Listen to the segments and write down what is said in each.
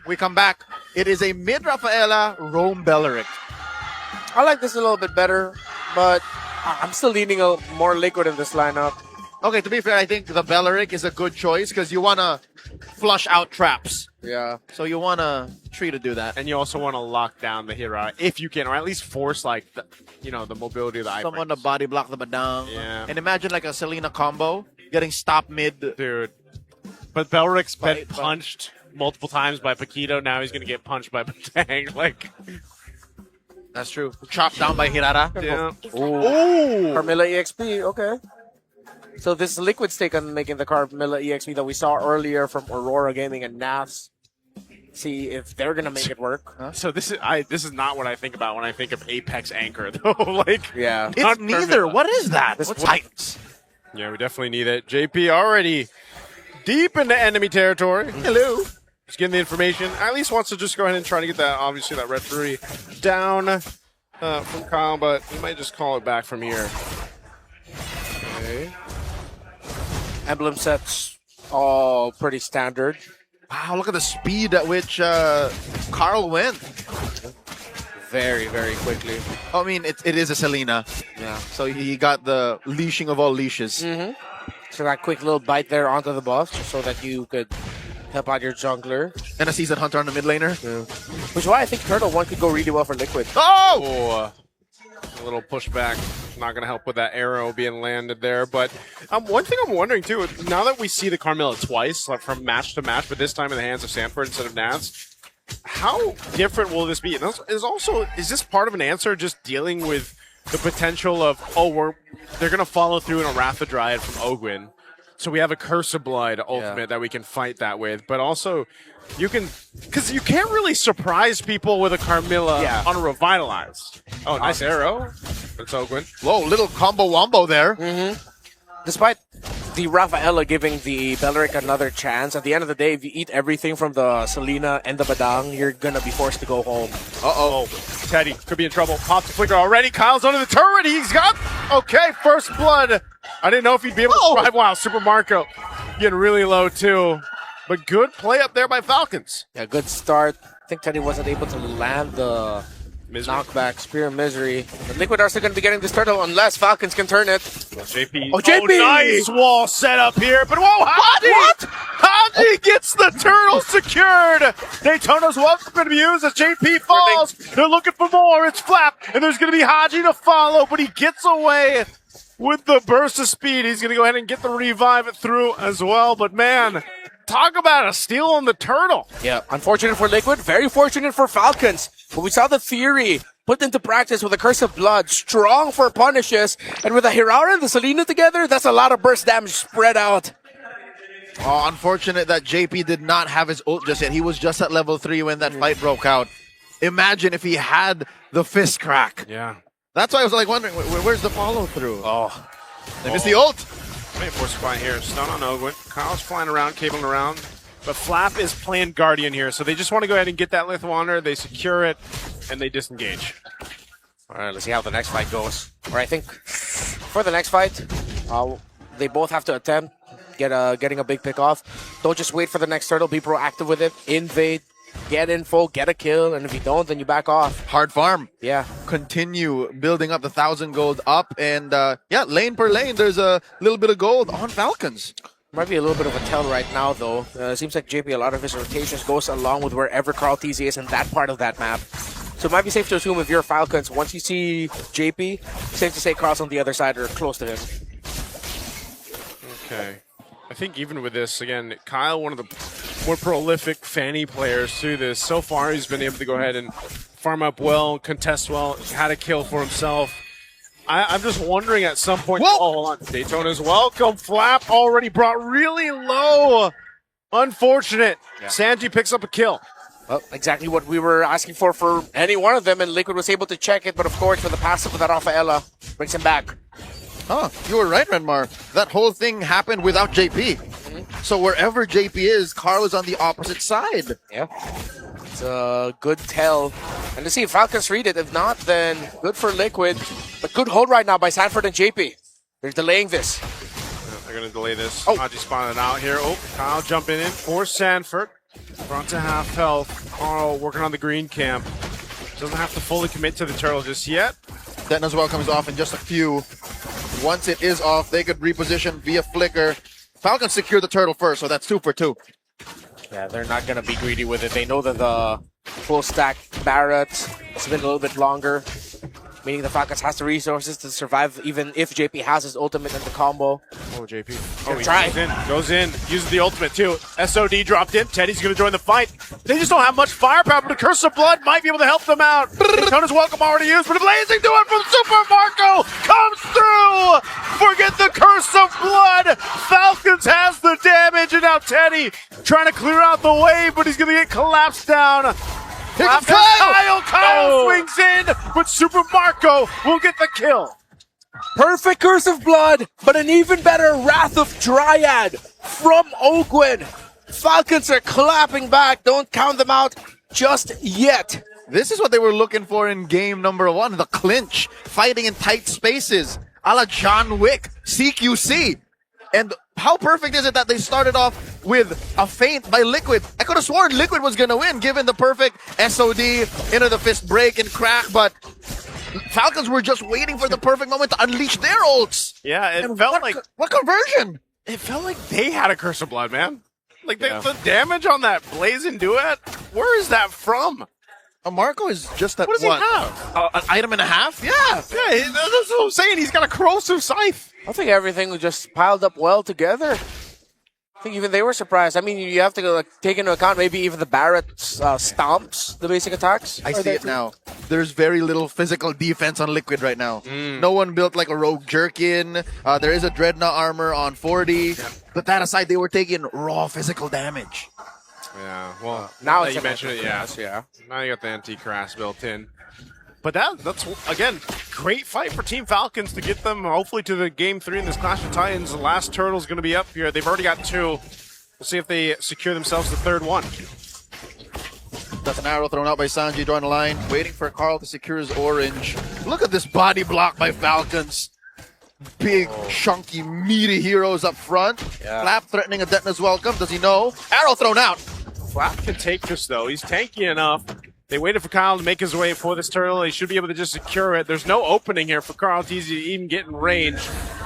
We come back. It is a mid-Rafaela Rome Belleric. I like this a little bit better, but I'm still leaning more liquid in this lineup. Okay, to be fair, I think the Belleric is a good choice because you want to flush out traps. Yeah. So you want a tree to do that. And you also want to lock down the Hira if you can, or at least force like the, the mobility of the Someone to body block the Badang. Yeah. And imagine like a Selena combo getting stopped mid. Dude. But Belric's been But- punched multiple times by Paquito. Now he's going to get punched by Batang. Like, That's true. Chopped down by Hirara. yeah. Ooh. Carmilla EXP, okay. So this is Liquid's take on making the Carmilla EXP that we saw earlier from Aurora Gaming and NAFs. See if they're gonna make it work. So this is not what I think about when I think of Apex Anchor though. Like, Yeah. It's Not neither. Carmilla. What is that? This What's one- Titans? yeah, we definitely need it. JP already deep into enemy territory. Hello. Just getting the information. At least wants to just go ahead and try to get that, obviously, that referee down from Kyle, but he might just call it back from here. Okay. Emblem sets all pretty standard. Wow, look at the speed at which Carl went. Very, very quickly. I mean, it is a Selena. Yeah. So he got the leashing of all leashes. So that quick little bite there onto the buff just so that you could help out your jungler. And a seasoned hunter on the mid laner. Which is why I think Turtle 1 could go really well for Liquid. Oh! Oh, a little pushback. Not going to help with that arrow being landed there. But one thing I'm wondering, too, now that we see the Carmilla twice, like from match to match, but this time in the hands of Sanford instead of Nats, how different will this be? And is this part of an answer just dealing with the potential of, they're going to follow through in a Ratha Dryad from Ogwyn. So we have a Curse of Blood ultimate that we can fight that with. But also, because you can't really surprise people with a Carmilla on a Revitalized. Oh, nice arrow. It's Ogwyn. Whoa, little combo wombo there. Despite the Rafaela giving the Belleric another chance, at the end of the day, if you eat everything from the Selena and the Badang, you're going to be forced to go home. Uh-oh. Teddy could be in trouble. Pops the flicker already. Kyle's under the turret. He's got... Okay, first blood. I didn't know if he'd be able to survive. Wow, Super Marco getting really low, too. But good play up there by Falcons. Yeah, good start. I think Teddy wasn't able to land the knockback, Spear of Misery. But Liquid are still going to be getting this turtle unless Falcons can turn it. JP. Oh, JP! Nice wall set up here. But whoa, Haji! What? Haji gets the turtle secured. Daytona's welcome going to be used as JP falls. They're looking for more. It's Flap. And there's going to be Haji to follow. But he gets away with the burst of speed. He's going to go ahead and get the revive it through as well. But man, talk about a steal on the turtle. Yeah, unfortunate for Liquid, very fortunate for Falcons. But we saw the theory put into practice with a Curse of Blood, strong for punishes, and with a Hirara and the Selena together, that's a lot of burst damage spread out. Oh, unfortunate that JP did not have his ult just yet. He was just at level 3 when that fight broke out. Imagine if he had the fist crack. Yeah. That's why I was like wondering, where's the follow through? Oh. They missed the ult. Wait for spot here. Stun on Ogwyn. Kyle's flying around, cabling around. But Flap is playing Guardian here, so they just want to go ahead and get that Lith Wander. They secure it, and they disengage. All right, let's see how the next fight goes. Or I think for the next fight, they both have to attempt getting a big pick off. Don't just wait for the next turtle. Be proactive with it. Invade, get info, get a kill, and if you don't, then you back off. Hard farm. Yeah. Continue building up the 1,000 gold up, and lane per lane, there's a little bit of gold on Falcons. Might be a little bit of a tell right now, though. It seems like JP, a lot of his rotations goes along with wherever Carl TZ is in that part of that map. So it might be safe to assume if you're Falcons, once you see JP, safe to say Carl's on the other side or close to him. Okay. I think even with this, again, Kyle, one of the more prolific Fanny players through this. So far, he's been able to go ahead and farm up well, contest well, had a kill for himself. I'm just wondering at some point. Whoa! Oh, hold on. Daytona's welcome. Flap already brought really low. Unfortunate. Yeah. Sanji picks up a kill. Well, exactly what we were asking for any one of them, and Liquid was able to check it, but of course, for the passive of that Rafaela, brings him back. Oh, you were right, Renmar. That whole thing happened without JP. So wherever JP is, Carl is on the opposite side. Yeah. It's a good tell. And to see if Falcons read it. If not, then good for Liquid. But good hold right now by Sanford and JP. They're delaying this. They're going to delay this. Oh. Haji spawning out here. Oh, Kyle jumping in for Sanford. Front to half health. Carl working on the green camp. Doesn't have to fully commit to the turtle just yet. Detona's welcome is off in just a few. Once it is off, they could reposition via flicker. Falcons secure the turtle first, so that's 2 for 2. Yeah, they're not going to be greedy with it. They know that the full stack Barrett has been a little bit longer, meaning the Falcons has the resources to survive even if JP has his ultimate in the combo. Oh, JP. Oh, try. Goes in, uses the ultimate too. SOD dropped in. Teddy's going to join the fight. They just don't have much firepower, but the Curse of Blood might be able to help them out. Daytona's welcome already used, but Blazing do it from Super Marco. Comes through. Forget the Curse of Blood. Falcons has the damage, and now Teddy trying to clear out the wave, but he's going to get collapsed down. Here comes Kyle! Kyle swings in, but Super Marco will get the kill. Perfect Curse of Blood, but an even better Wrath of Dryad from Ogwin. Falcons are clapping back. Don't count them out just yet. This is what they were looking for in game number 1, the clinch, fighting in tight spaces, a la John Wick, CQC. And how perfect is it that they started off with a feint by Liquid? I could have sworn Liquid was going to win, given the perfect SOD into the fist break and crack, but Falcons were just waiting for the perfect moment to unleash their ults. Yeah, it And felt like what conversion? it felt like they had a Curse of Blood, man. Like the damage on that Blazing duet, where is that from? Marco is just at What does he have? an item and a half? Yeah. Yeah, that's what I'm saying. He's got a corrosive scythe. I think everything was just piled up well together. I think even they were surprised. I mean, you have to take into account maybe even the Barrett stomps, the basic attacks. I see it now. There's very little physical defense on Liquid right now. No one built like a Rogue Jerkin. There is a Dreadnought armor on 40. But that aside, they were taking raw physical damage. Yeah, well, now that it's you mentioned it, yeah. Now you got the anti-crash built in. But that's, again, great fight for Team Falcons to get them, hopefully, to the Game 3 in this Clash of Titans. The last Turtle's going to be up here. They've already got 2. We'll see if they secure themselves the 3rd one. That's an arrow thrown out by Sanji drawing the line, waiting for Carl to secure his orange. Look at this body block by Falcons. Big, chunky, meaty heroes up front. Yeah. Flap threatening a Detona's welcome. Does he know? Arrow thrown out. Flap can take this, though. He's tanky enough. They waited for Kyle to make his way for this turtle. He should be able to just secure it. There's no opening here for Carl Teasy to even get in range.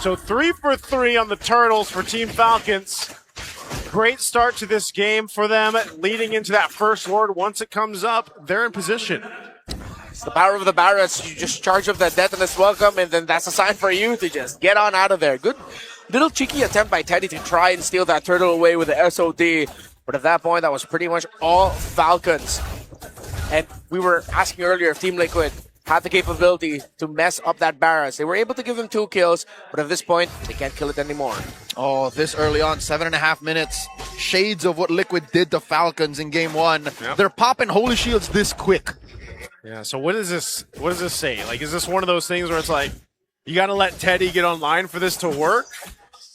So 3 for 3 on the turtles for Team Falcons. Great start to this game for them, leading into that first ward. Once it comes up, they're in position. It's the power of the Barretts. You just charge up that Detonus welcome, and then that's a sign for you to just get on out of there. Good little cheeky attempt by Teddy to try and steal that turtle away with the SOD. But at that point, that was pretty much all Falcons. And we were asking earlier if Team Liquid had the capability to mess up that Barretts. They were able to give him 2 kills, but at this point, they can't kill it anymore. Oh, this early on, 7.5 minutes. Shades of what Liquid did to Falcons in game 1. Yep. They're popping holy shields this quick. Yeah, so what does this say? Like, is this one of those things where it's like, you got to let Teddy get online for this to work?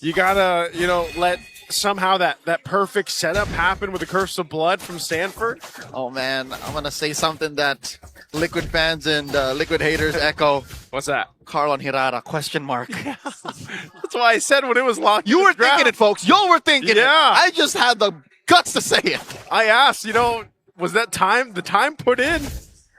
You got to, let somehow that perfect setup happen with the Curse of Blood from Stanford? Oh, man, I'm going to say something that Liquid fans and Liquid haters echo. What's that? Carl and Hirata, question mark. That's why I said when it was locked. You were thinking it, folks. Y'all were thinking it. Yeah. I just had the guts to say it. I asked, was that the time put in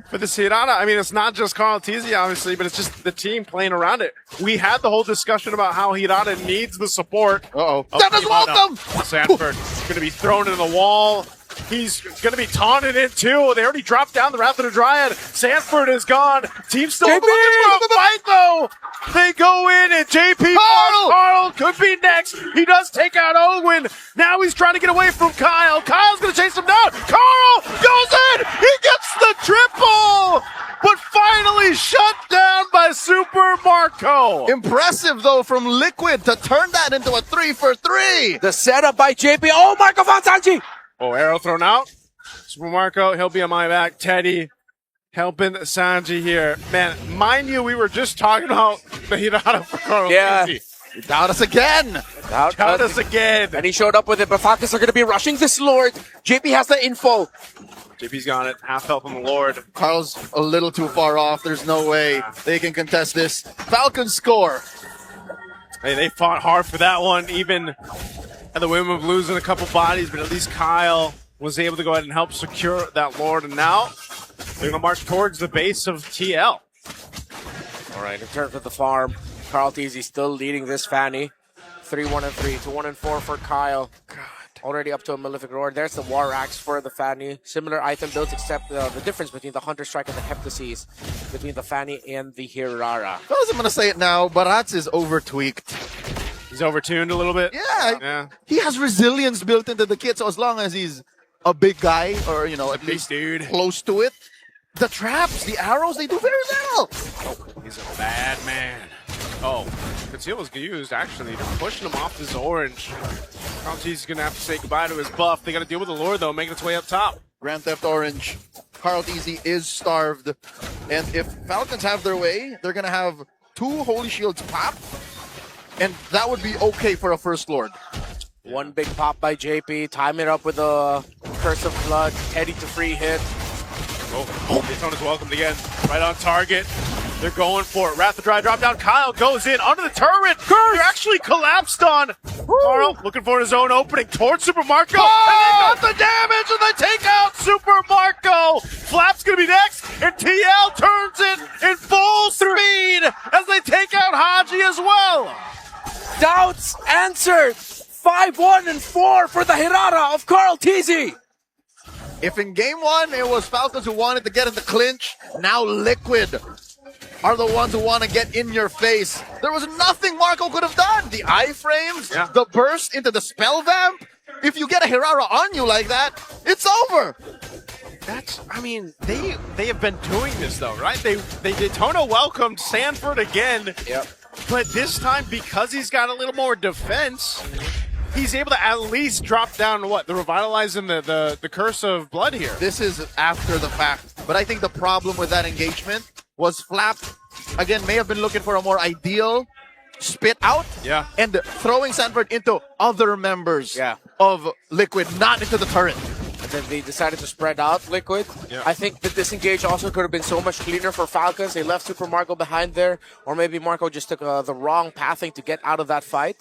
for this Hirata? I mean, it's not just Carl Teasy, obviously, but it's just the team playing around it. We had the whole discussion about how Hirata needs the support. Uh-oh. That is welcome! Sanford going to be thrown into the wall. He's going to be taunted in too. They already dropped down the Wrath of the Dryad. Sanford is gone. Team's still looking for a fight though. They go in and JP Carl could be next. He does take out Owen. Now he's trying to get away from Kyle. Kyle's going to chase him down. Carl goes in. He gets the triple. But finally shut down by Super Marco. Impressive, though, from Liquid to turn that into a 3 for 3. The setup by JP. Oh, Marco Fonsanji! Oh, arrow thrown out. Super Marco, he'll be on my back. Teddy helping Sanji here. Man, mind you, we were just talking about the Hirata for Carl. Yeah. You doubt us again. Doubt us again. And he showed up with it, but Falcons are going to be rushing this Lord. JP has the info. JP's got it. Half health on the Lord. Carl's a little too far off. There's no way they can contest this. Falcons score. Hey, they fought hard for that one, even at the whim of losing a couple bodies, but at least Kyle was able to go ahead and help secure that Lord, and now they're going to march towards the base of TL. All right, in terms of the farm, Carl Teasy still leading this Fanny. 3-1-3 to 1-4 for Kyle. God. Already up to a Malefic Roar. There's the War Axe for the Fanny. Similar item builds, except the difference between the Hunter Strike and the Heptasis, between the Fanny and the Hirara. Fellas, I'm going to say it now. Barats is over-tweaked. He's overtuned a little bit. Yeah. He has resilience built into the kit, so as long as he's a big guy, or, you know, at least close to it, the traps, the arrows, they do very well. Oh, he's a bad man. Oh, Conceal was used, actually, to pushing him off this orange. Carl Teasy's going to have to say goodbye to his buff. They got to deal with the Lord, though, making its way up top. Grand Theft Orange. Carl Teasy is starved. And if Falcons have their way, they're going to have 2 Holy Shields pop. And that would be okay for a First Lord. One big pop by JP. Time it up with a Curse of Blood. Teddy to free hit. Oh, Daytona's welcomed again. Right on target. They're going for it. Wrath the Dry drop down. Kyle goes in under the turret. They're actually collapsed on. Carl looking for his own opening towards Super Marco. Oh! And they got the damage and they take out Super Marco. Flap's going to be next. And TL turns it in full speed as they take out Haji as well. Doubts answered. 5-1-4 for the Hirara of Carl Teasy. If in game 1 it was Falcons who wanted to get in the clinch, now Liquid are the ones who want to get in your face. There was nothing Marco could have done. The iframes, the burst into the spell vamp. If you get a Hirara on you like that, it's over. I mean, they have been doing this though, right? Daytona welcomed Sanford again. Yep. But this time, because he's got a little more defense, he's able to at least drop down what? The Revitalize and the Curse of Blood here. This is after the fact. But I think the problem with that engagement was Flap, again, may have been looking for a more ideal spit out. Yeah. And throwing Sanford into other members of Liquid, not into the turret. And then they decided to spread out Liquid. Yeah. I think the disengage also could have been so much cleaner for Falcons. They left Super Marco behind there. Or maybe Marco just took the wrong pathing to get out of that fight.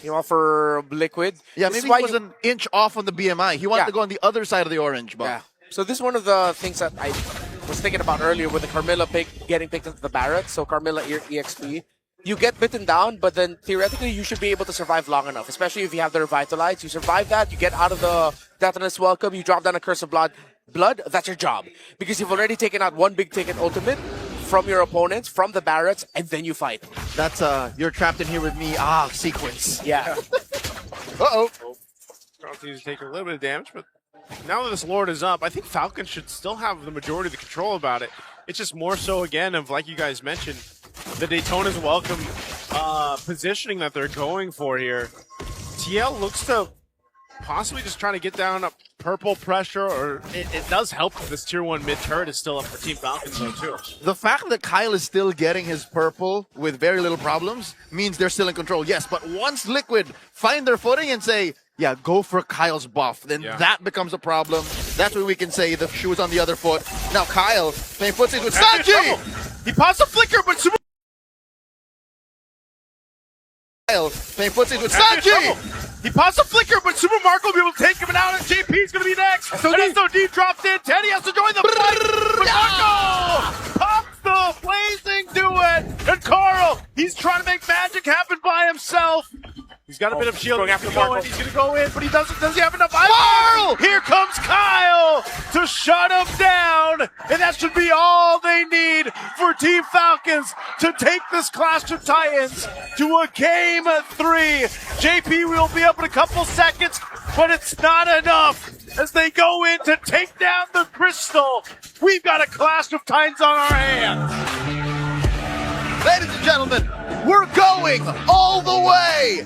You know, for Liquid. Yeah, maybe he was an inch off on the BMI. He wanted to go on the other side of the orange. But yeah. So this is one of the things that I was thinking about earlier with the Carmilla getting picked into the barracks. So Carmilla EXP. You get bitten down, but then theoretically you should be able to survive long enough, especially if you have the Revitalize. You survive that, you get out of the Deathless Welcome, you drop down a Curse of Blood, that's your job. Because you've already taken out one big ticket ultimate from your opponents, from the barracks, and then you fight. That's you're trapped in here with me, sequence. Yeah. Uh-oh. Carl Teasy taking a little bit of damage, but now that this Lord is up, I think Falcon should still have the majority of the control about it. It's just more so, again, of, like you guys mentioned, the Daytona's welcome positioning that they're going for here. TL looks to possibly just trying to get down a purple pressure, or it does help that this tier 1 mid turret is still up for Team Falcons though too. The fact that Kyle is still getting his purple with very little problems means they're still in control, yes, but once Liquid find their footing and say, yeah, go for Kyle's buff, then that becomes a problem. That's where we can say the shoe is on the other foot. Now Kyle playing footsies with Sanji! He pops a flicker, but Super Kyle playing footsies with Sanji! He pops a flicker, but Super Marco will be able to take him out, and JP's going to be next. And SOD dropped in. Teddy has to join the fight. Marco pops the blazing duet. And Carl, he's trying to make magic happen by himself. He's got a bit of shield. He's going to go in, but he doesn't. Does he have enough? Carl! Here comes Kyle to shut him down. And that should be all they need for Team Falcons to take this Clash of Titans to a game 3. JP will be up in a couple seconds, but it's not enough as they go in to take down the Crystal. We've got a Clash of Titans on our hands. Ladies and gentlemen, we're going all the way